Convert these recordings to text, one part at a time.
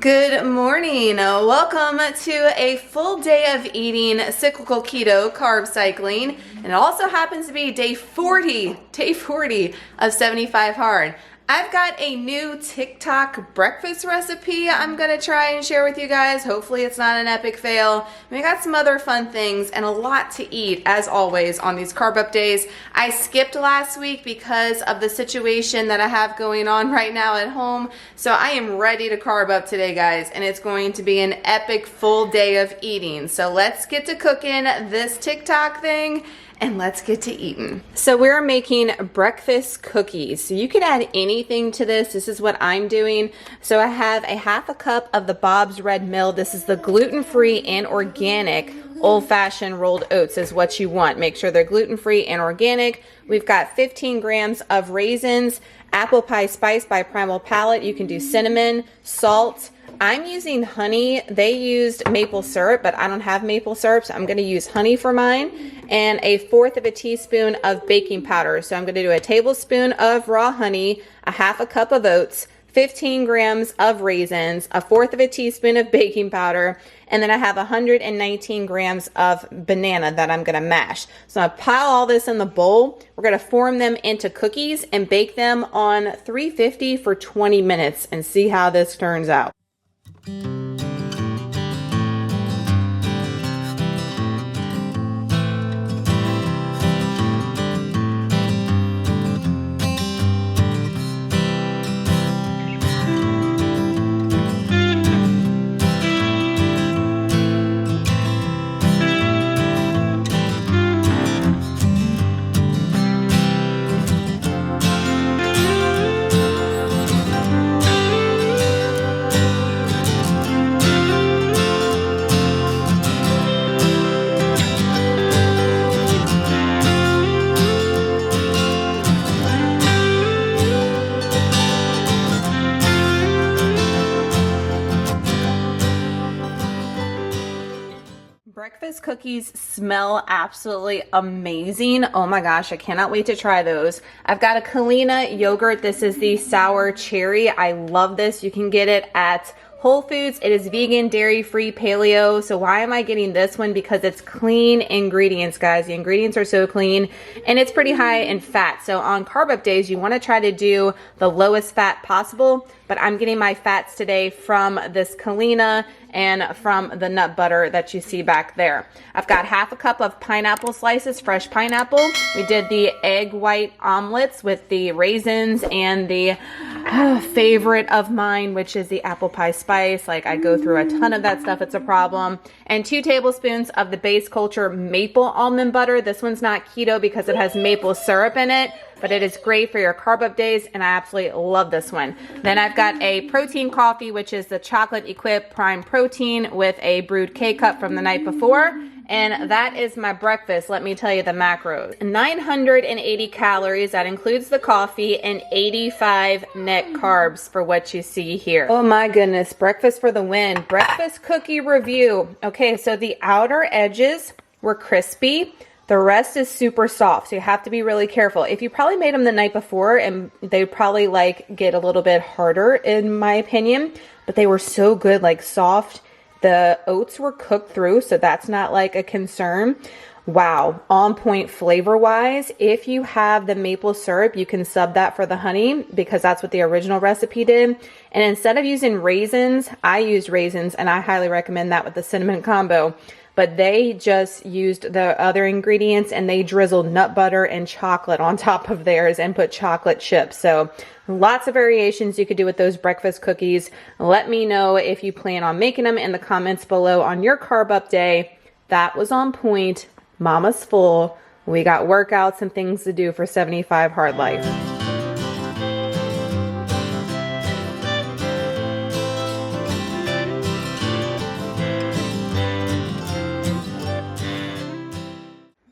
Good morning. Welcome to a full day of eating cyclical keto carb cycling. And it also happens to be day 40 of 75 hard. I've got a new TikTok breakfast recipe I'm going to try and share with you guys. Hopefully it's not an epic fail. We got some other fun things and a lot to eat as always on these carb up days. I skipped last week because of the situation that I have going on right now at home. So I am ready to carb up today, guys, and it's going to be an epic full day of eating. So let's get to cooking this TikTok thing and let's get to eating. So we're making breakfast cookies. So you could add anything to this. This is what I'm doing. So I have a half a cup of the Bob's Red Mill. This is the gluten-free and organic old-fashioned rolled oats is what you want. Make sure they're gluten-free and organic. We've got 15 grams of raisins, apple pie spice by Primal Palette. You can do cinnamon, salt. I'm using honey. They used maple syrup, but I don't have maple syrup, so I'm going to use honey for mine, and 1/4 of a teaspoon of baking powder. So I'm going to do a tablespoon of raw honey, a half a cup of oats, 15 grams of raisins, 1/4 of a teaspoon of baking powder, and then I have 119 grams of banana that I'm going to mash. So I pile all this in the bowl. We're going to form them into cookies and bake them on 350 for 20 minutes and see how this turns out. Breakfast cookies smell absolutely amazing. Oh my gosh, I cannot wait to try those. I've got a Kalina yogurt. This is the sour cherry. I love this. You can get it at Whole Foods. It is vegan, dairy-free, paleo. So why am I getting this one? Because it's clean ingredients, guys. The ingredients are so clean, and it's pretty high in fat. So on carb up days, you want to try to do the lowest fat possible, but I'm getting my fats today from this Kalina and from the nut butter that you see back there. I've got half a cup of pineapple slices, fresh pineapple. We did the egg white omelets with the raisins and the favorite of mine, which is the apple pie spice. Like, I go through a ton of that stuff. It's a problem. And 2 tablespoons of the Base Culture maple almond butter. This one's not keto because it has maple syrup in it, but it is great for your carb up days, and I absolutely love this one. Then I've got a protein coffee, which is the chocolate equipped prime protein with a brewed K-cup from the night before. And that is my breakfast. Let me tell you the macros. 980 calories, that includes the coffee, and 85 net carbs for what you see here. Oh my goodness, breakfast for the win. Breakfast cookie review. Okay, so the outer edges were crispy. The rest is super soft, so you have to be really careful. If you probably made them the night before, and they probably like get a little bit harder in my opinion, but they were so good, like soft. The oats were cooked through, so that's not like a concern. Wow, on point flavor wise. If you have the maple syrup, you can sub that for the honey because that's what the original recipe did. And instead of using raisins, I used raisins, and I highly recommend that with the cinnamon combo. But they just used the other ingredients, and they drizzled nut butter and chocolate on top of theirs and put chocolate chips. So lots of variations you could do with those breakfast cookies. Let me know if you plan on making them in the comments below on your carb up day. That was on point. Mama's full. We got workouts and things to do for 75 hard life.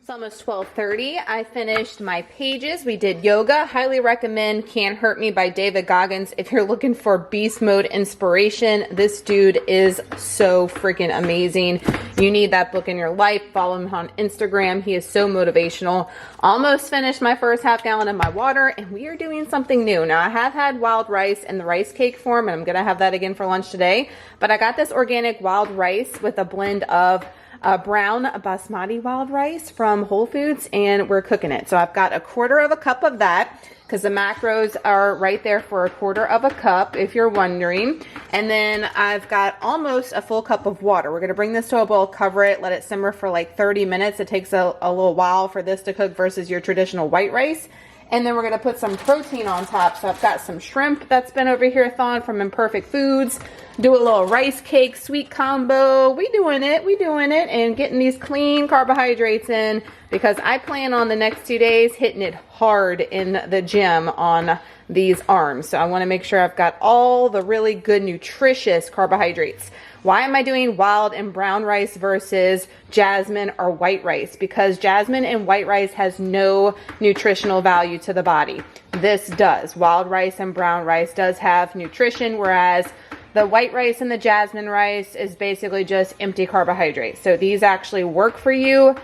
So I'm almost 12:30. I finished my pages. We did yoga. Highly recommend Can't Hurt Me by David Goggins. If you're looking for beast mode inspiration, this dude is so freaking amazing. You need that book in your life. Follow him on Instagram. He is so motivational. Almost finished my first half gallon of my water, and we are doing something new. Now, I have had wild rice in the rice cake form, and I'm going to have that again for lunch today. But I got this organic wild rice with a blend of brown basmati wild rice from Whole Foods, and we're cooking it. So I've got 1/4 cup of that, because the macros are right there for 1/4 cup, if you're wondering. And then I've got almost a full cup of water. We're going to bring this to a boil, cover it, let it simmer for like 30 minutes. It takes a little while for this to cook versus your traditional white rice. And then we're going to put some protein on top. So I've got some shrimp that's been over here thawing from Imperfect Foods. Do a little rice cake sweet combo. We doing it, and getting these clean carbohydrates in, because I plan on the next 2 days hitting it hard in the gym on these arms. So I want to make sure I've got all the really good nutritious carbohydrates. Why am I doing wild and brown rice versus jasmine or white rice? Because jasmine and white rice has no nutritional value to the body. This does. Wild rice and brown rice does have nutrition, whereas the white rice and the jasmine rice is basically just empty carbohydrates. So these actually work for you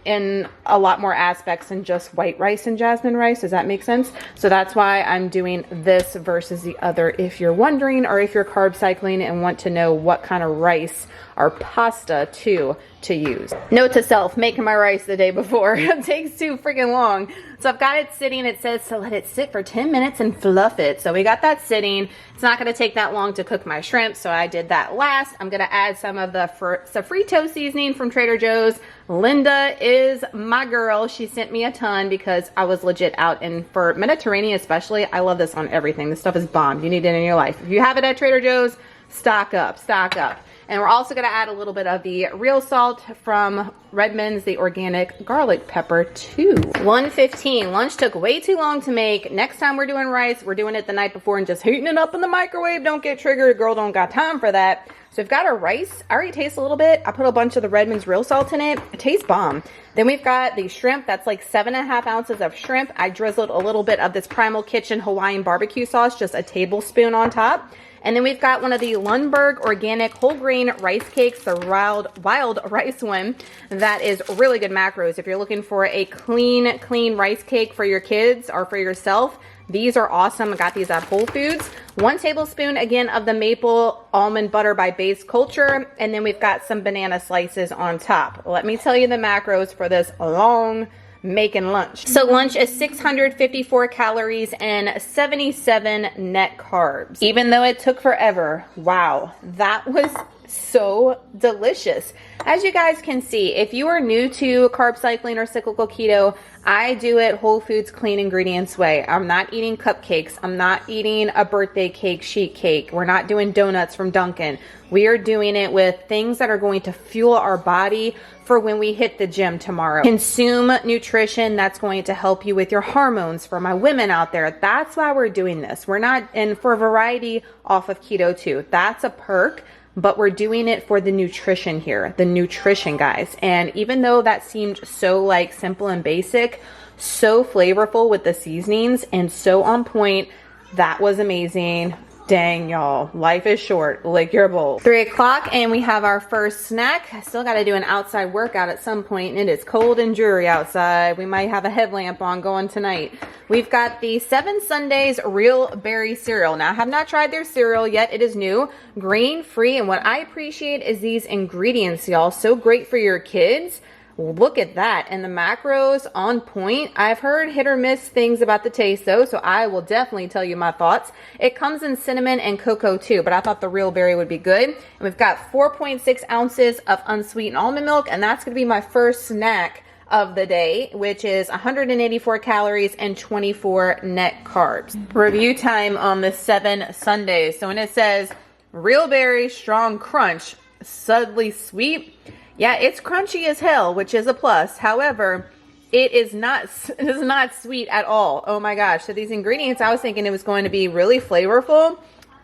in a lot more aspects than just white rice and jasmine rice. Does that make sense? So that's why I'm doing this versus the other, if you're wondering, or if you're carb cycling and want to know what kind of rice or pasta to use. Note to self, making my rice the day before. It takes too freaking long. So I've got it sitting. It says to let it sit for 10 minutes and fluff it. So we got that sitting. It's not going to take that long to cook my shrimp, so I did that last. I'm going to add some of the sofrito seasoning from Trader Joe's. Linda is my girl. She sent me a ton because I was legit out. And for Mediterranean especially, I love this on everything. This stuff is bomb. You need it in your life. If you have it at Trader Joe's, stock up, stock up. And we're also going to add a little bit of the real salt from Redmond's, the organic garlic pepper too. 1:15. Lunch took way too long to make. Next time we're doing rice, we're doing it the night before and just heating it up in the microwave. Don't get triggered. Girl don't got time for that. So we've got our rice. I already taste a little bit. I put a bunch of the Redmond's real salt in it. It tastes bomb. Then we've got the shrimp. That's like 7.5 ounces of shrimp. I drizzled a little bit of this Primal Kitchen Hawaiian barbecue sauce, just a tablespoon on top. And then we've got one of the Lundberg organic whole grain rice cakes, the wild rice one. That is really good macros. If you're looking for a clean rice cake for your kids or for yourself, these are awesome. I got these at Whole Foods. 1 tablespoon again of the maple almond butter by Base Culture. And then we've got some banana slices on top. Let me tell you the macros for this long making lunch. So lunch is 654 calories and 77 net carbs. Even though it took forever, wow, that was so delicious. As you guys can see, if you are new to carb cycling or cyclical keto, I do it Whole Foods clean ingredients way. I'm not eating cupcakes. I'm not eating a birthday cake, sheet cake. We're not doing donuts from Dunkin'. We are doing it with things that are going to fuel our body for when we hit the gym tomorrow. Consume nutrition that's going to help you with your hormones. For my women out there, that's why we're doing this. We're not, and for a variety off of keto too. That's a perk. But we're doing it for the nutrition here, the nutrition, guys. And even though that seemed so like simple and basic, so flavorful with the seasonings and so on point, that was amazing. Dang, y'all, life is short. Lick your bowl. 3 o'clock and we have our first snack. I still got to do an outside workout at some point, and it is cold and dreary outside. We might have a headlamp on going tonight. We've got the 7 Sundays Real Berry cereal. Now, I have not tried their cereal yet. It is new, grain free, and what I appreciate is these ingredients, y'all. So great for your kids. Look at that. And the macros on point. I've heard hit or miss things about the taste though, so I will definitely tell you my thoughts. It comes in cinnamon and cocoa too, but I thought the real berry would be good. And we've got 4.6 ounces of unsweetened almond milk, and that's going to be my first snack of the day, which is 184 calories and 24 net carbs. Review time on the 7 Sundays. So when it says real berry strong crunch, subtly sweet, yeah, it's crunchy as hell, which is a plus. However, it is not sweet at all. Oh my gosh. So these ingredients, I was thinking it was going to be really flavorful.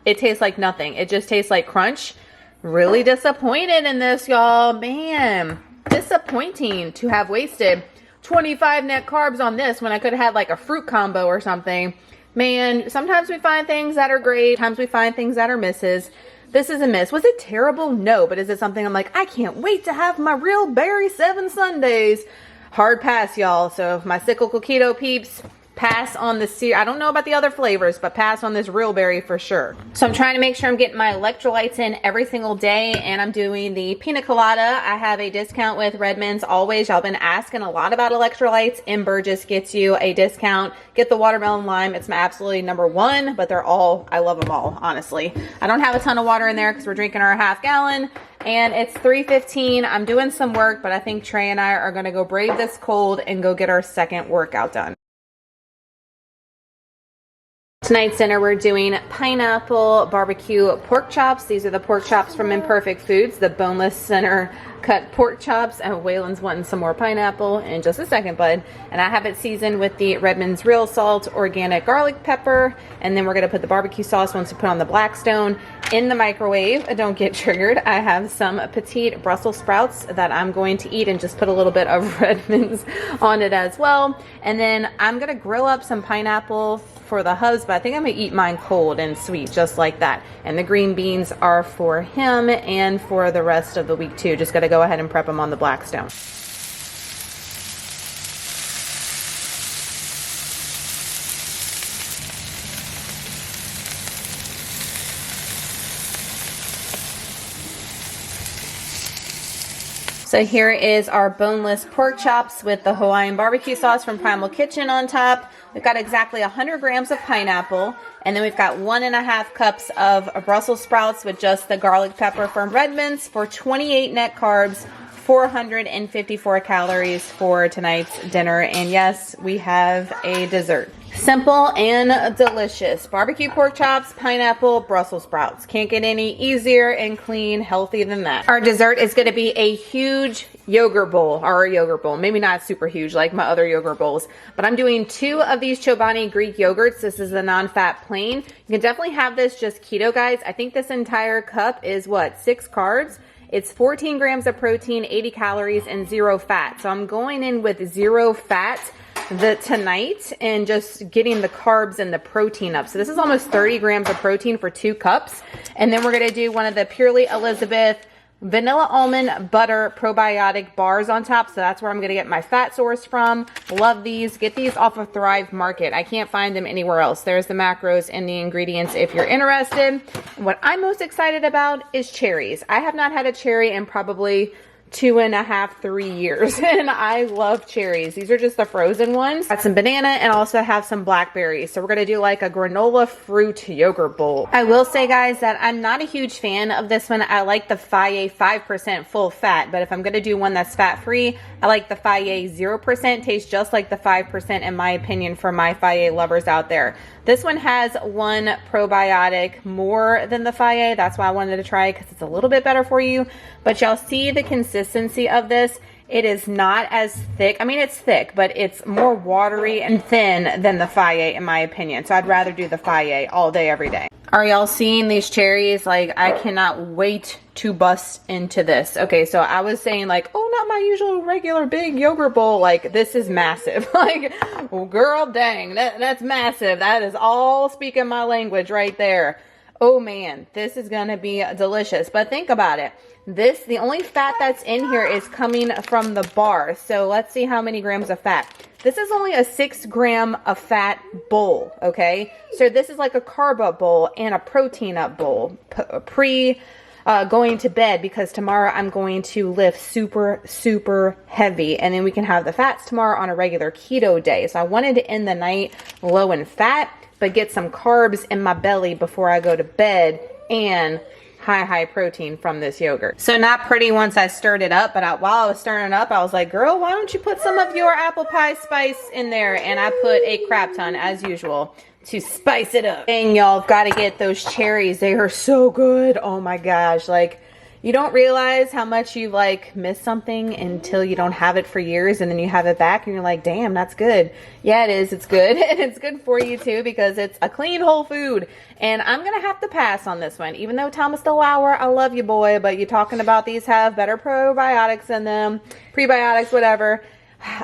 It tastes like nothing. It just tastes like crunch. Really disappointed in this, y'all. Man, disappointing to have wasted 25 net carbs on this when I could have had like a fruit combo or something. Man, sometimes we find things that are great, sometimes we find things that are misses. This is a miss. Was it terrible? No, but is it something I'm like, I can't wait to have my real berry 7 Sundays? Hard pass, y'all. So my cyclical keto peeps, pass on the I don't know about the other flavors, but pass on this real berry for sure. So I'm trying to make sure I'm getting my electrolytes in every single day, and I'm doing the pina colada. I have a discount with Redmond's always. Y'all been asking a lot about electrolytes. Burgess gets you a discount. Get the watermelon lime. It's my absolutely #1, but they're all, I love them all, honestly. I don't have a ton of water in there because we're drinking our ½ gallon. And it's 3:15. I'm doing some work, but I think Trey and I are going to go brave this cold and go get our second workout done. Tonight's dinner, we're doing pineapple barbecue pork chops. These are the pork chops from Imperfect Foods, the boneless center cut pork chops. And Waylon's wanting some more pineapple in just a second, bud. And I have it seasoned with the Redmond's real salt, organic garlic pepper. And then we're gonna put the barbecue sauce once we put on the Blackstone in the microwave. Don't get triggered. I have some petite Brussels sprouts that I'm going to eat and just put a little bit of Redmond's on it as well. And then I'm gonna grill up some pineapple for the hubs, but I think I'm gonna eat mine cold and sweet, just like that. And the green beans are for him and for the rest of the week too. Just gotta go ahead and prep them on the Blackstone. So here is our boneless pork chops with the Hawaiian barbecue sauce from Primal Kitchen on top. We've got exactly 100 grams of pineapple, and then we've got 1.5 cups of Brussels sprouts with just the garlic pepper from Redmond's for 28 net carbs, 454 calories for tonight's dinner. And yes, we have a dessert. Simple and delicious. Barbecue pork chops, pineapple, Brussels sprouts. Can't get any easier and clean, healthy than that. Our dessert is going to be a huge yogurt bowl, or a yogurt bowl. Maybe not super huge like my other yogurt bowls, but I'm doing 2 of these Chobani Greek yogurts. This is the non-fat plain. You can definitely have this just keto, guys. I think this entire cup is what, 6 carbs? It's 14 grams of protein, 80 calories, and 0 fat. So I'm going in with 0 fat tonight and just getting the carbs and the protein up. So this is almost 30 grams of protein for 2 cups. And then we're going to do one of the Purely Elizabeth vanilla almond butter probiotic bars on top. So that's where I'm going to get my fat source from. Love these. Get these off of Thrive Market. I can't find them anywhere else. There's the macros and the ingredients if you're interested. What I'm most excited about is cherries. I have not had a cherry in probably 2.5, 3 years, and I love cherries. These are just the frozen ones. Got some banana and also have some blackberries. So we're gonna do like a granola fruit yogurt bowl. I will say, guys, that I'm not a huge fan of this one. I like the Faye 5% full fat, but if I'm gonna do one that's fat free, I like the Faye 0%. Tastes just like the 5% in my opinion for my Faye lovers out there. This one has 1 probiotic more than the Faye. That's why I wanted to try it, because it's a little bit better for you. But y'all see the consistency of this. It is not as thick. I mean, it's thick, but it's more watery and thin than the Faye in my opinion. So I'd rather do the Faye all day, every day. Are y'all seeing these cherries? Like, I cannot wait to bust into this. Okay, so I was saying like, oh, not my usual regular big yogurt bowl. Like, this is massive. Like, well, girl, dang, that's massive. That is all speaking my language right there. Oh man, this is gonna be delicious. But think about it. The only fat that's in here is coming from the bar. So let's see how many grams of fat. This is only a 6 gram of fat bowl, okay? So this is like a carb up bowl and a protein up bowl. Going to bed, because tomorrow I'm going to lift super, super heavy, and then we can have the fats tomorrow on a regular keto day. So I wanted to end the night low in fat, but get some carbs in my belly before I go to bed, and high protein from this yogurt. So not pretty once I stirred it up, but while I was stirring it up, I was like, girl, why don't you put some of your apple pie spice in there? And I put a crap ton, as usual, to spice it up. And y'all got to get those cherries. They are so good. Oh my gosh. Like, you don't realize how much you like miss something until you don't have it for years, and then you have it back and you're like, damn, that's good. Yeah, it is. It's good. And it's good for you too, because it's a clean whole food. And I'm going to have to pass on this one, even though Thomas DeLauer, I love you, boy, but you're talking about these have better probiotics in them, prebiotics, whatever.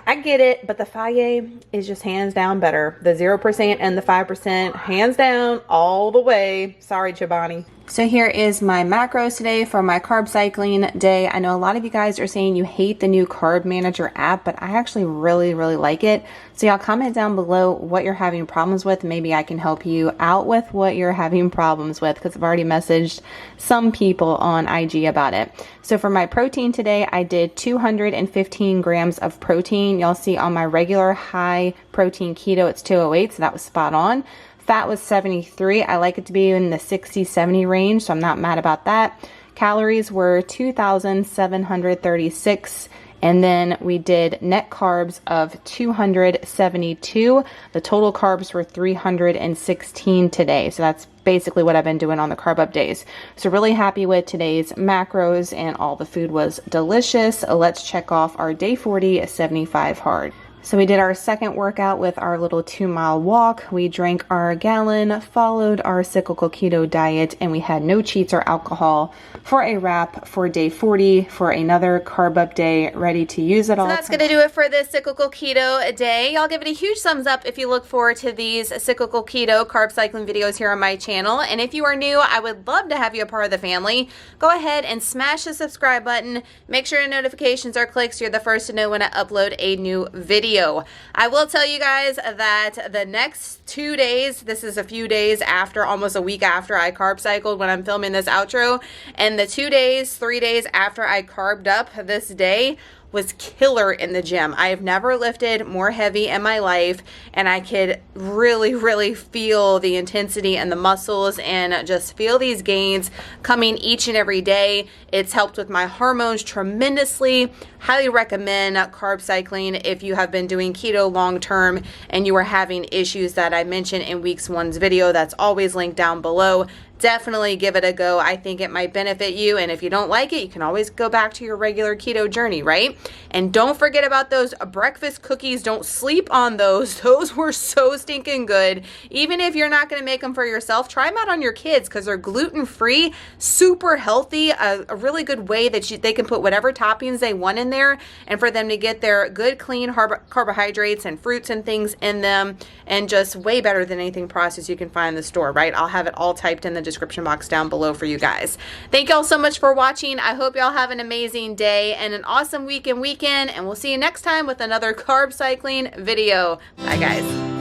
I get it, but the Faye is just hands down better. The 0% and the 5%, hands down, all the way. Sorry, Chobani. So here is my macros today for my carb cycling day. I know a lot of you guys are saying you hate the new Carb Manager app, but I actually really like it. So y'all comment down below what you're having problems with. Maybe I can help you out with what you're having problems with, because I've already messaged some people on IG about it. So for my protein today, I did 215 grams of protein. Y'all see on my regular high protein keto, it's 208, so that was spot on. Fat was 73. I like it to be in the 60-70 range, so I'm not mad about that. Calories were 2,736. And then we did net carbs of 272. The total carbs were 316 today. So that's basically what I've been doing on the carb up days. So really happy with today's macros, and all the food was delicious. Let's check off our day 40 75 hard. So we did our second workout with our little 2-mile walk. We drank our gallon, followed our cyclical keto diet, and we had no cheats or alcohol for a wrap for day 40 for another carb up day, ready to use it all. So that's going to do it for this cyclical keto day. Y'all give it a huge thumbs up if you look forward to these cyclical keto carb cycling videos here on my channel. And if you are new, I would love to have you a part of the family. Go ahead and smash the subscribe button. Make sure your notifications are clicked so you're the first to know when I upload a new video. I will tell you guys that the next 2 days, this is a few days after, almost a week after I carb cycled when I'm filming this outro, and the 2 days, 3 days after I carbed up this day was killer in the gym. I have never lifted more heavy in my life, and I could really feel the intensity and the muscles and just feel these gains coming each and every day. It's helped with my hormones tremendously. Highly recommend carb cycling if you have been doing keto long term and you are having issues that I mentioned in week's 1's video. That's always linked down below. Definitely give it a go. I think it might benefit you, and if you don't like it, you can always go back to your regular keto journey, right? And don't forget about those breakfast cookies. Don't sleep on those. Those were so stinking good. Even if you're not going to make them for yourself, try them out on your kids, because they're gluten-free, super healthy, a really good way that they can put whatever toppings they want in there, and for them to get their good, clean carbohydrates and fruits and things in them, and just way better than anything processed you can find in the store, right? I'll have it all typed in the description box down below for you guys. Thank y'all so much for watching. I hope y'all have an amazing day and an awesome weekend, and we'll see you next time with another carb cycling video. Bye guys.